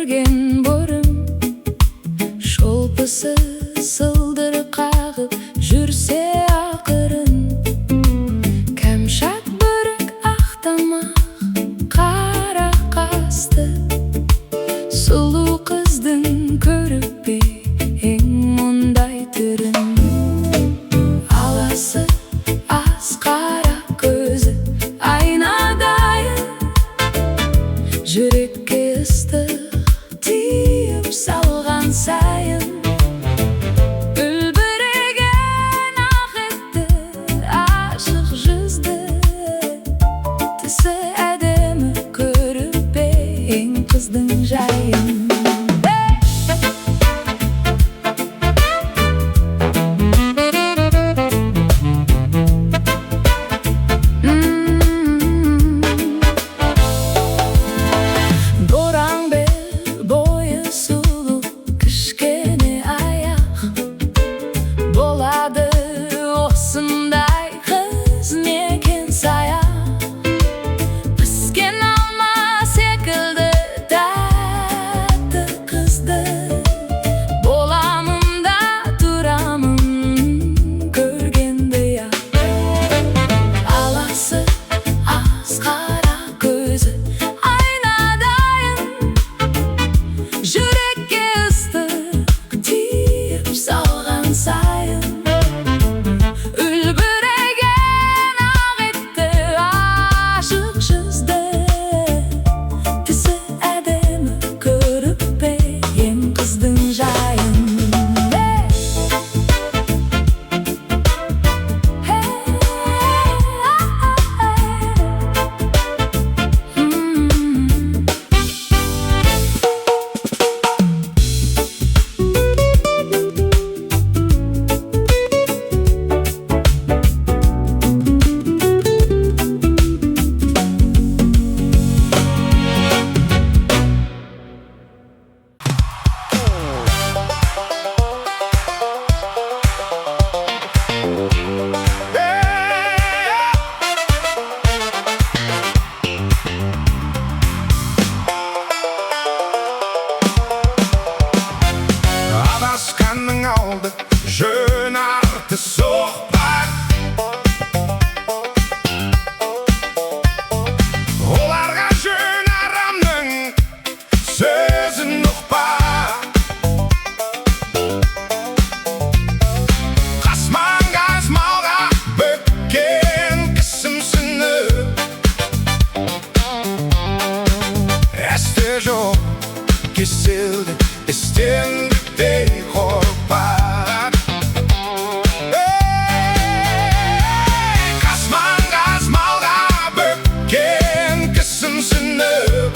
көрген бұрын, шолпысы сылдыры қағып жүрсе ақырын. Кәмшат бөрік ақтамақ қара қасты, сұлу қыздың көріп пе ең мұндай түрін. Аласы аз қара көзі айнадайын, жүрекке ыстық тиіп салған сайын. Үлбіреген ақ етті ашық жүзді, тісі әдемі көріп пе ең қыздың жайын. Осындай қыз некен саяқ, піскен алма секілді тәтті қызды. Боламын да тұрамын көргенде-ақ. Аласы аз қара көзі айнадайын, жүрекке ыстық тиіп салған сайын. Адасқанның алды жөн арты соқпақ, оларға жөн арамның сөзін ұқпақ. Қасман қазмалға бөккен кісімсініп, әсте жоқ кеселді істендіктей қорқпақ. Қасман қазмалға бөккен кісімсініп,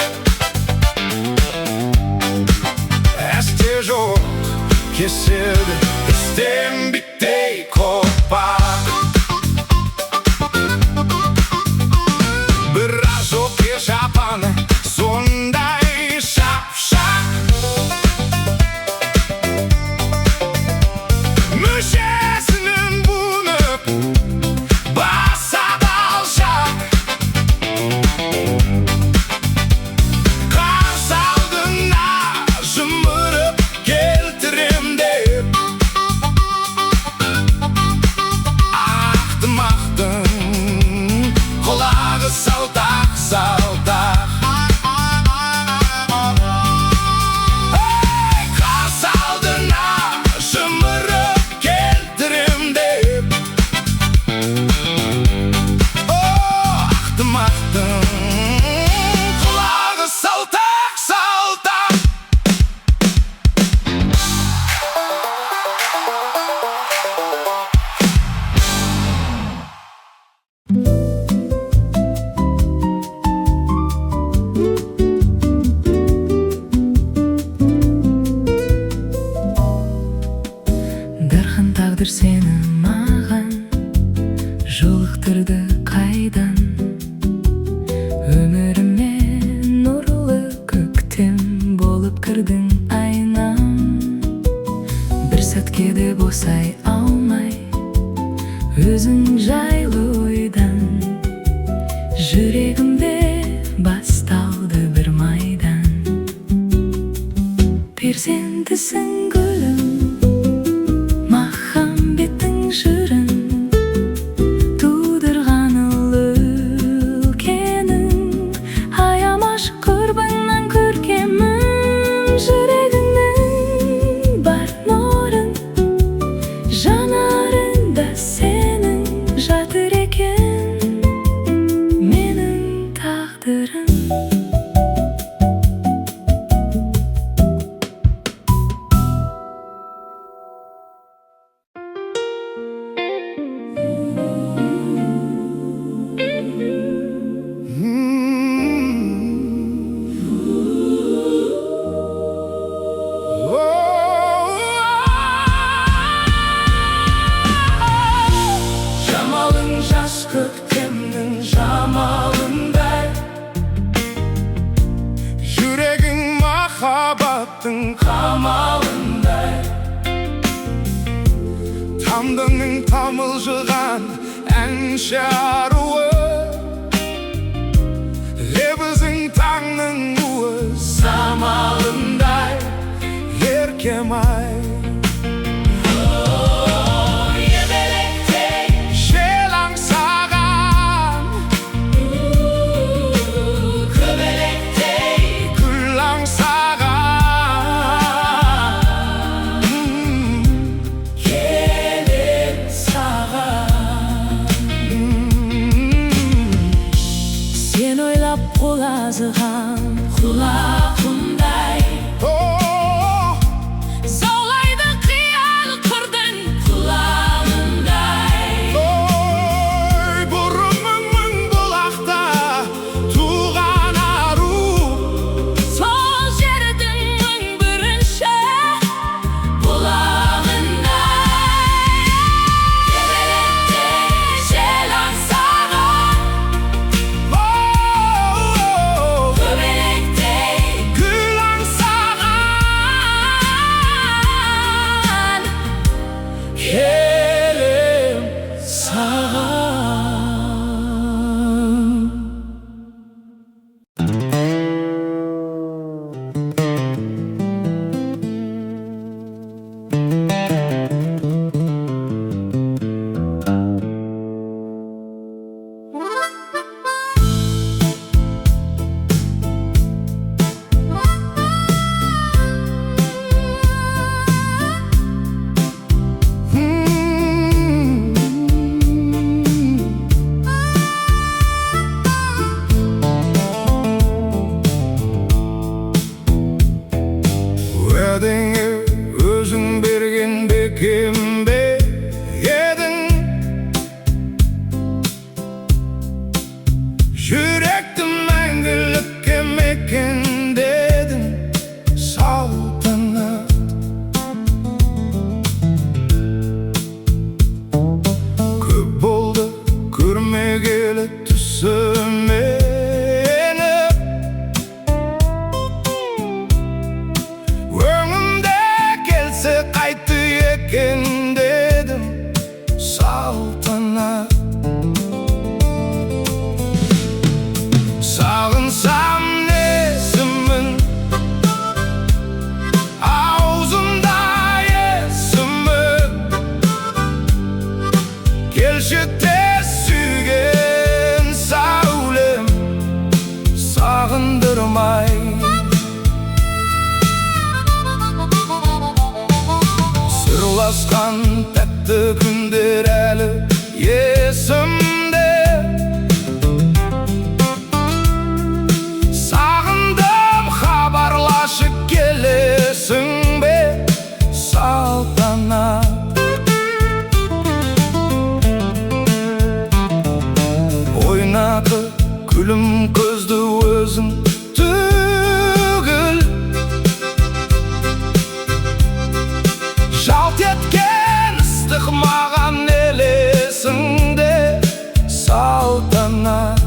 әсте жоқ кеселді істенбектей қорқпақ. Біраз оке жапаны сондай шап-шақ, мүшесінің буынып басады алшақ. Қарсы алдына жымырып келтірем деп, ақтым-ақтың құлағы салтақ-салтақ. Қарсы алдына жымырып келтірем деп, ақтым-ақтың құлағы салтақ-салтақ. Дархан тағдыр сені маған жолықтырды қайдан, өміріме нұрлы көктем болып кірдің айнам. Бір сәтке де босай алмай өзің жайлы ойдан, жүрегімде басталды бір майдан. перзентісің гүлім, махамбеттің жырын тудырған ұлы үлкенің. Аямаш құрбыңнан көркемім, жүрегіңнің бар нұрын, жанарында сенің жатыр екен менің тағдырым. Жамалың жас көктемнің жамалындай, жүрегің махаббаттың қамалындай. Тамдының тамылжыған әнші аруы, лебізің таңның уы, самалындай еркем-ай. Жел аңсаған, гүл аңсаған, келем саған. Сен ойлап құлазыған құлақымдай, заулайды қиял қырдың құлағындай. Ой, бұрымың мың бұлақта туған ару, Сол жердің мың бірінші бұлағындай. Кебелектей жел аңсаған, көбелектей гүл аңсаған, келем саған. уәдеңе өзің берген бекембе едің, жүректі мәңгілікке мекендедің, салтанат. Көп болды көрмегелі түсіме, өңімде келсе қайтты екен дедім, салтанат. Сағынсам несімін, аузымда есімін, келші тез сүйген сәулем, сағындырмай. Сырласқан тәтті күндер әлі есімде, сағындым хабарлашы келесің бе, салтанат. Ойнатып күлім көзді өзің түгіл, жалт еткен ыстық маған елесіңде, салтанат.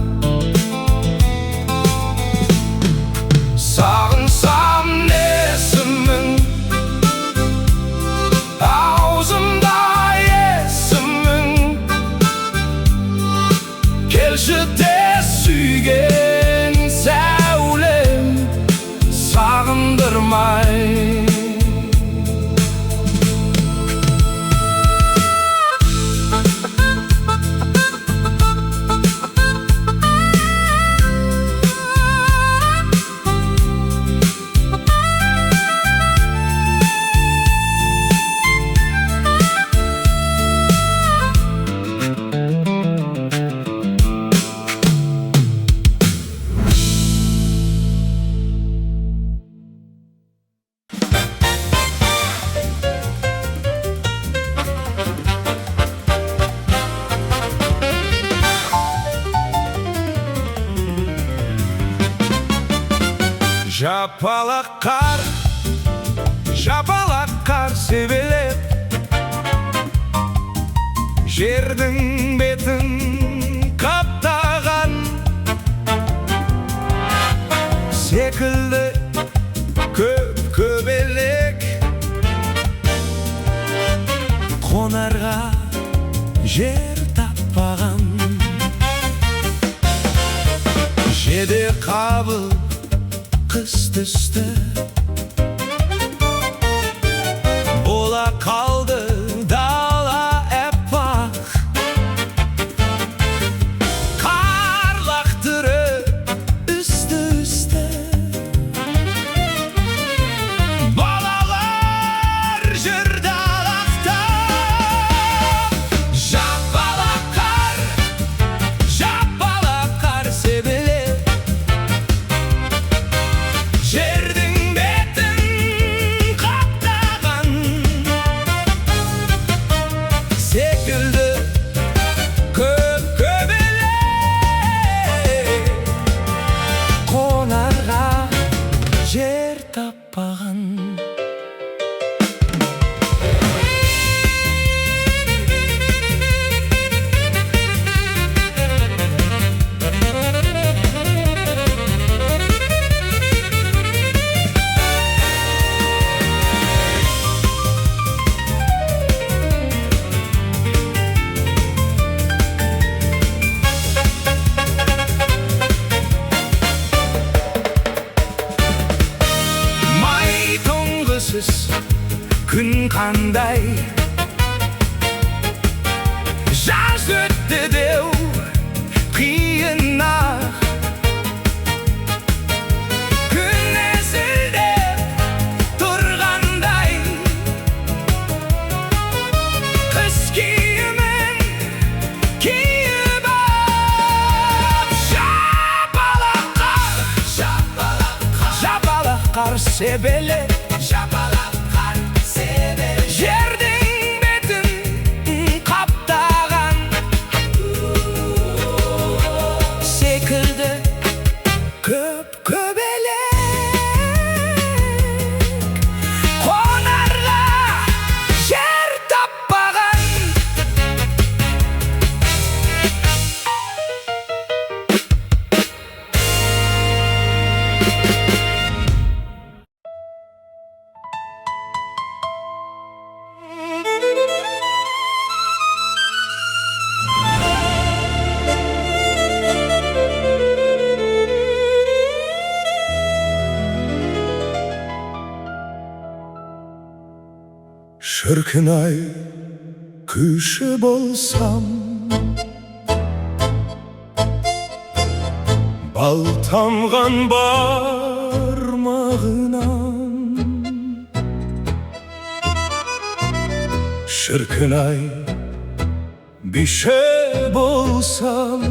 Сағынсам несімін, аузымда есімін, келші тез сүйген сәулем, сағындырмай. Жапалақ қар себелеп жердің бетін қаптаған секілді көбелек қонарға жер таппаған жеде қабыл қыс түсті бола қалды дала әппақ қар лақтырып үсті балалар жүр далақта жапалақ қар себелеп жердің бетін қаптаған секілді көбелек қонарға жер таппаған күн қандай жаз өтті деу қиын-ақ күн әзілдеп тұрғандай қыс киімін киіп ап жапалақ қар себелеп жердің бетін қаптаған секілді көбелек қонарға жер таппаған шіркін-ай күйші болсам бал тамған бармағынан шіркін-ай биші болсам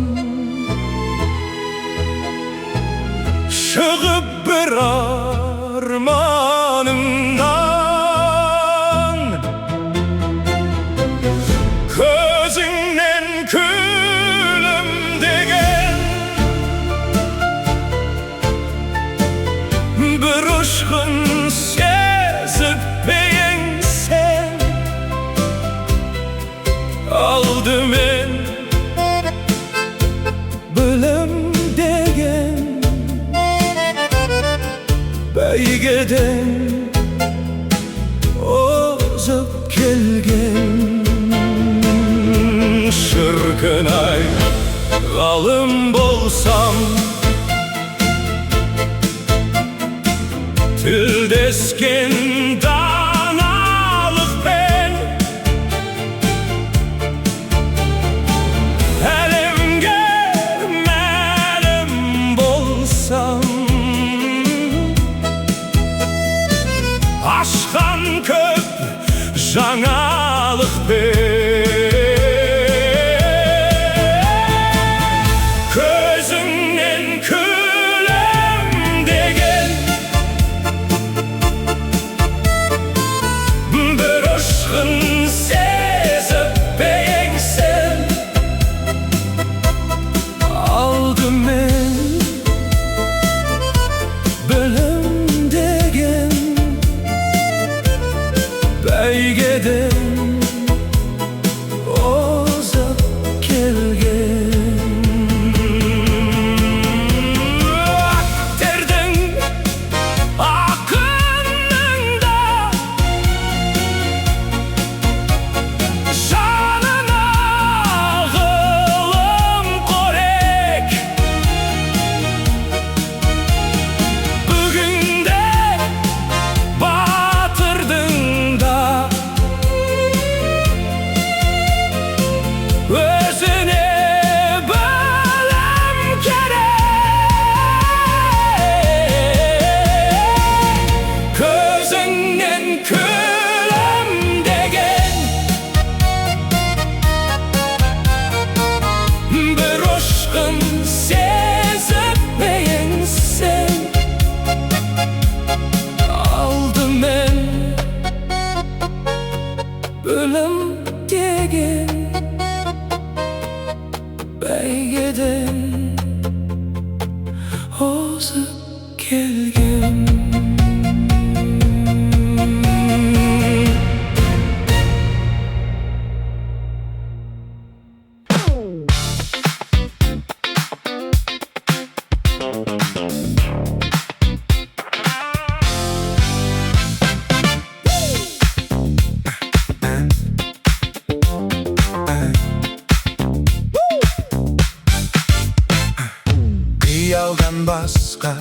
шығып бір арманымнан көзіңнен күлімдеген бір ұшқын сезіп ең сен алдымен білім деген бәйгеден озып келген шіркін-ай ғалым болсам тілдескен даналықпен әлемге мәлім болсам ашқан көп жаңалықпен Aldın men bölümde бәйгеден озып келген. Актердің ақынның да жанына ғылым қорек. Бүгінде батырдың да өзіне білім керек. Көзіңнен күлімдеген бір ұшқын сезіп ме ең сен? Алдымен білім деген бәйгеден озып келген. Қиялдан басқа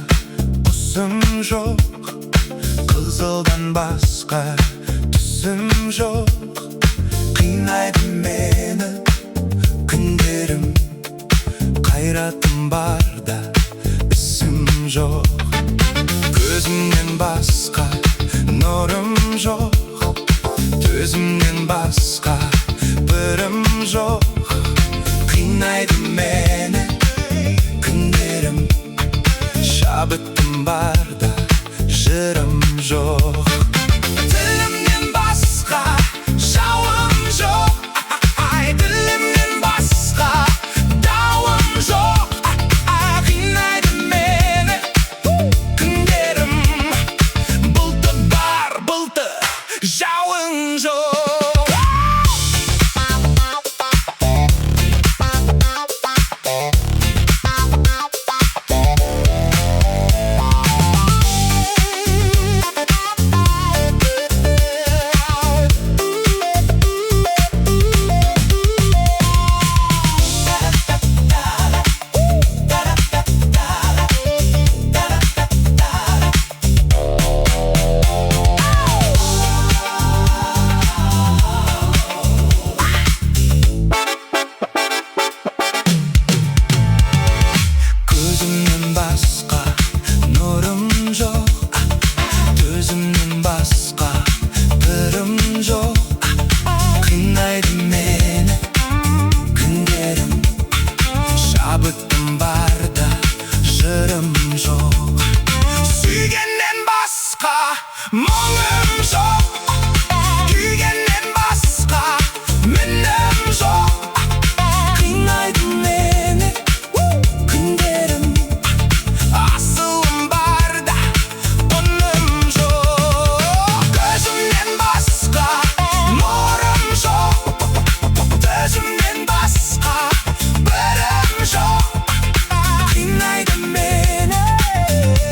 құсым жоқ, қызылдан басқа түсім жоқ. Қинайды мені күндерім, қайратым барда ісім жоқ. Көзімнен басқа нұрым жоқ, төзімнен басқа бірім жоқ. Қинайды мені күндерім, шабытым барда жырым жоқ. Тілімнен басқа жауым жоқ, тілімнен басқа дауым жоқ. Қинайды мені күндерім, бұлты бар, бұлты жауын жоқ. Көзімнен басқа нұрым жоқ, төзімнен басқа бірім жоқ. Қинайды мені күндерім, шабытым барда жырым жоқ. Сүйгеннен басқа мұңым жоқ, күйгеннен басқа мінім жоқ. Қинайды мені күндерім, асылым барда ұным жоқ. Көзімнен басқа нұрым жоқ, төзімнен басқа бірім жоқ. Қинайды мені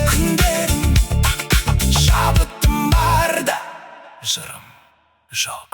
күндерім, шабытым барда жырым жоқ.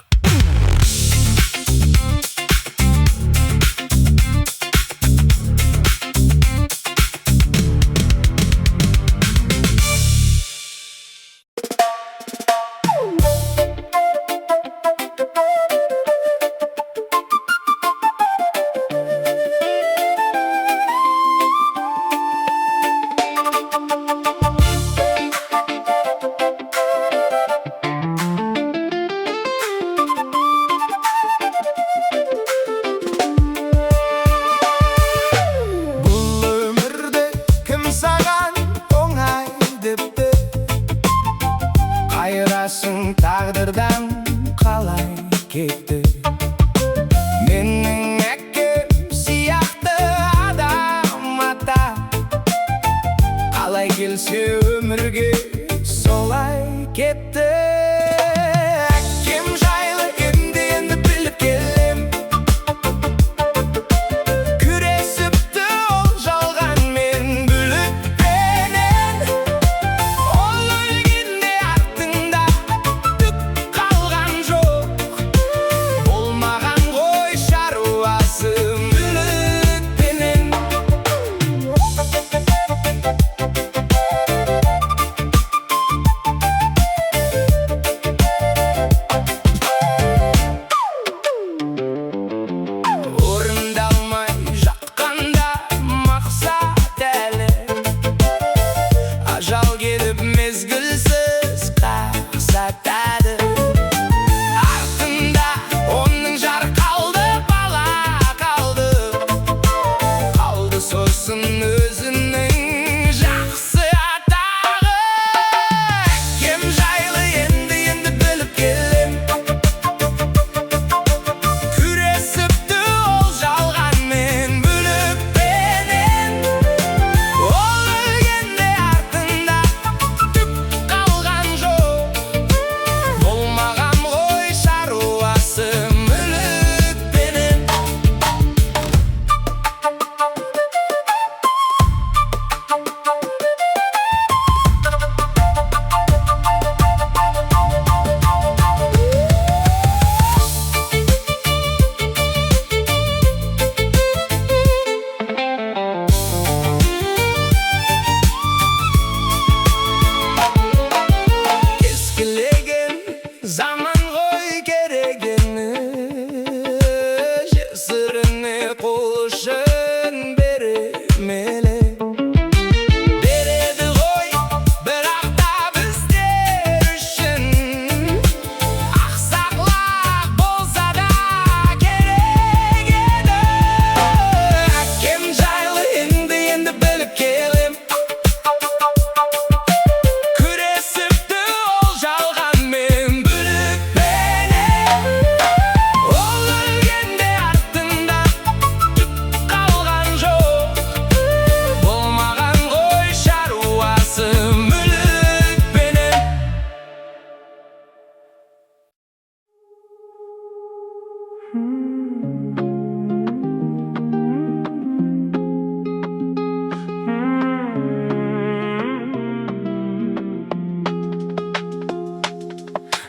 тағдырдан қалай кетті. Менің әкем сияқты адам ата, қалай келсе өмірге солай кетті. Әкем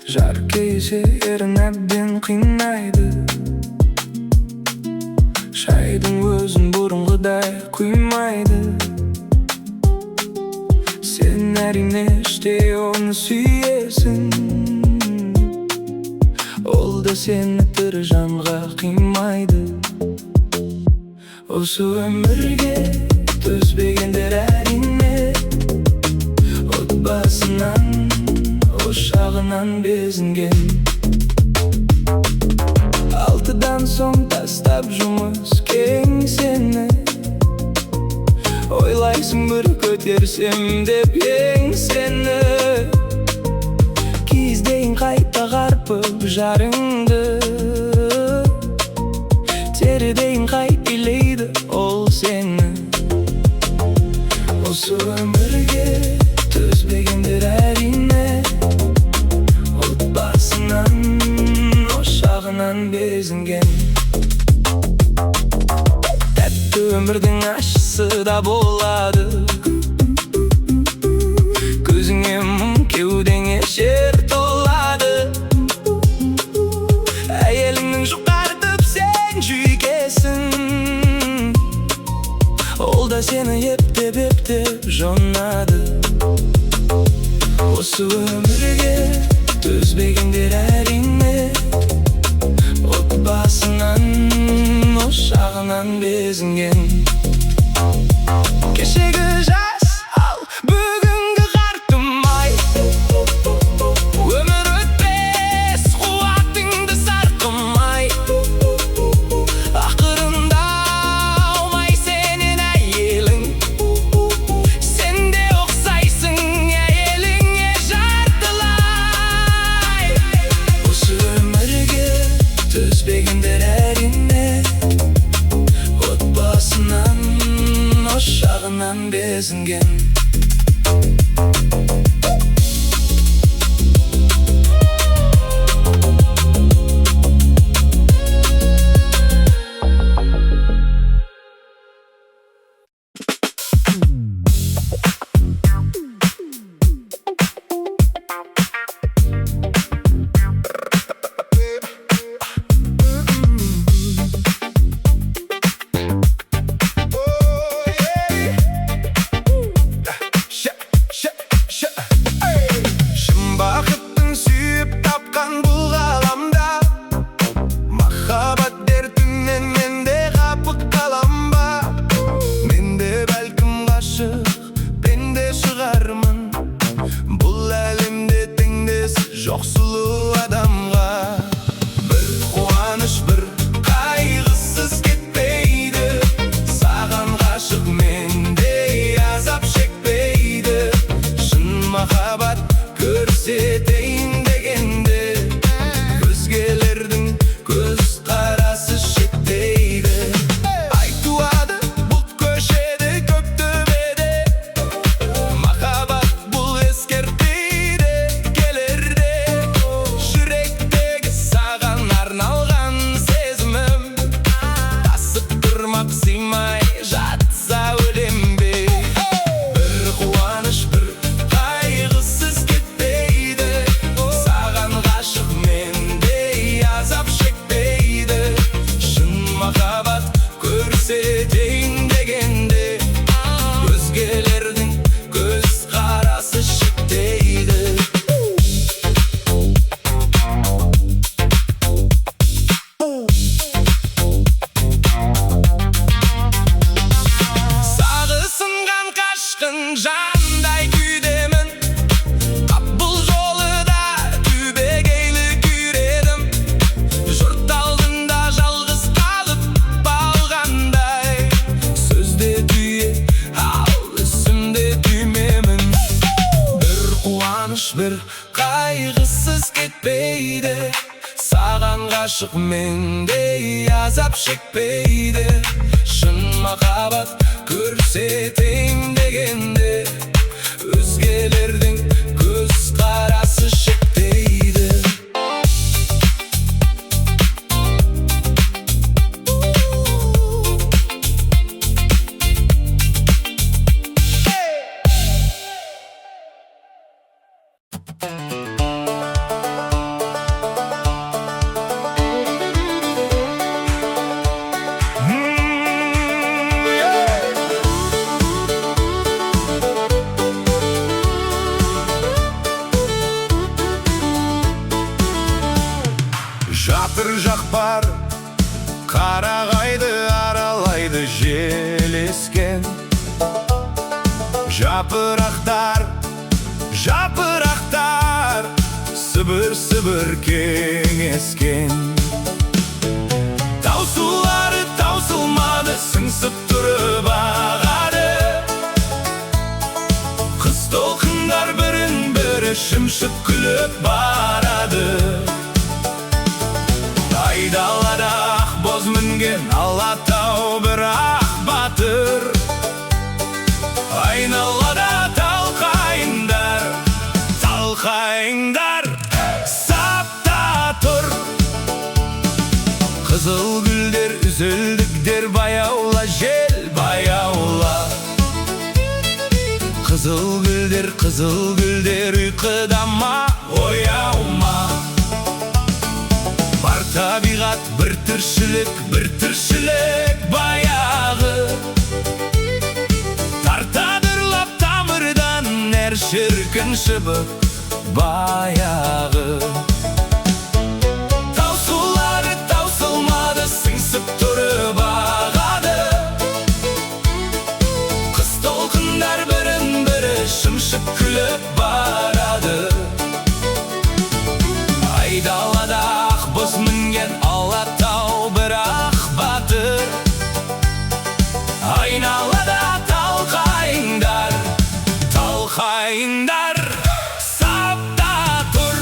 Жаркейсе ерін әбден қинайды. Шайдың өзін бұрынғыдай құймайды. Сен әрине іштей оны сүйесің. Ол да сені тірі жанға қимайды. Осы өмірге төзбегендер әрине отбасынан, ошағынан безінген. Алтыдан соң тастап жұмыс кеңсені, ойлайсың бір көтерсем деп еңсені. Кездейін қайта қарпып жарыңды, терідейін қайт илейді ол сені. Осы өмірге төзбегендер әрине отбасынан, ошағынан безінген. Тәтті өмірдің ащысы да болады. Көзіңе мұң, кеудеңе шер толады. Әйеліңнің жұқартып сен жүйкесін, ол да сені ептеп жонады. Осы өмірге төзбегендер әрине отбасынан, ошағынан безінген. Кешегі жас, ал бүгінгі қартым-ай. Өмір өтпес қуатыңды сарқымай. Ақырында аумай сенен әйелің, сен де ұқсайсың әйеліңе жартылай. Осы өмірге төзбегендер әрине отбасынан, ошағынан безінген. Жоқ сұлу адамға бір қуаныш, бір қайғысыз кетпейді. Саған ғашық мендей азап шекпейді. Шын махаббат көрсетейін дегенде өзгелердің көз қарасы шектейді. Айтуады бұлт көшеді көк төбеде, махаббат бұл ескертпейді. Сыймай жатса өлем бе? Бір қуаныш, бір қайғысыз кетпейді. Саған ғашық мендей азап шекпейді. Шын махаббат көрсетейін дегенде өзгелердің көз қарасы шектейді. Жандай күйдемін, қап бұл жолы да түбегейлі күйредім. Жұрт алдында жалғыз қалып алғандай, сөзде түйе, ал ісімде түймемін. Бір қуаныш, бір қайғысыз кетпейді. Саған ғашық мендей азап шекпейді. Шын махаббат көрсетейін дегенде өзгелердің көз қарасы шектейді. бір жақ бар, қарағайды аралайды жел ескен. Жапырақтар, жапырақтар, сыбыр-сыбыр кеңескен. Таусылары таусылмады, сыңсып тұрып ағады. Қыз толқындар бірін-бірі шымшып күліп барады. Айдалада ақ боз мінген Алатау бірақ батыр. Айналада талқайыңдар, талқайыңдар, сапта тұр. Қызыл гүлдер үзілдіктер, баяула жел, баяула. Қызыл гүлдер ұйқыдама, ояума. Бар табиғат бір тіршілік баяғы. Тартадырлап тамырдан әр шіркін шыбық баяғы. Таусылары таусылмады, сыңсып тұрып ағады. Қыз толқындар бірін-бірі шымшып күліп барады. Айдалада ақ боз мінген Алатау бірақ батыр. Айналада талқайыңдар, талқайыңдар, сапта тұр.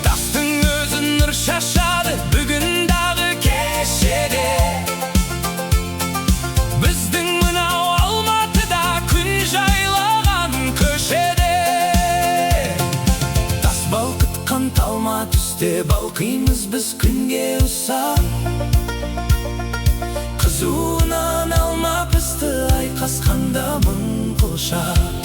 Тастың өзі нұр шашады бүгін-дағы кешеде. Біздің мынау Алматыда күн жайлаған көшеде. Тас балқытқан талма түсте балқимыз біз күнге ұсақ. Қызуынан алма пісті, айқасқанда мың құшақ.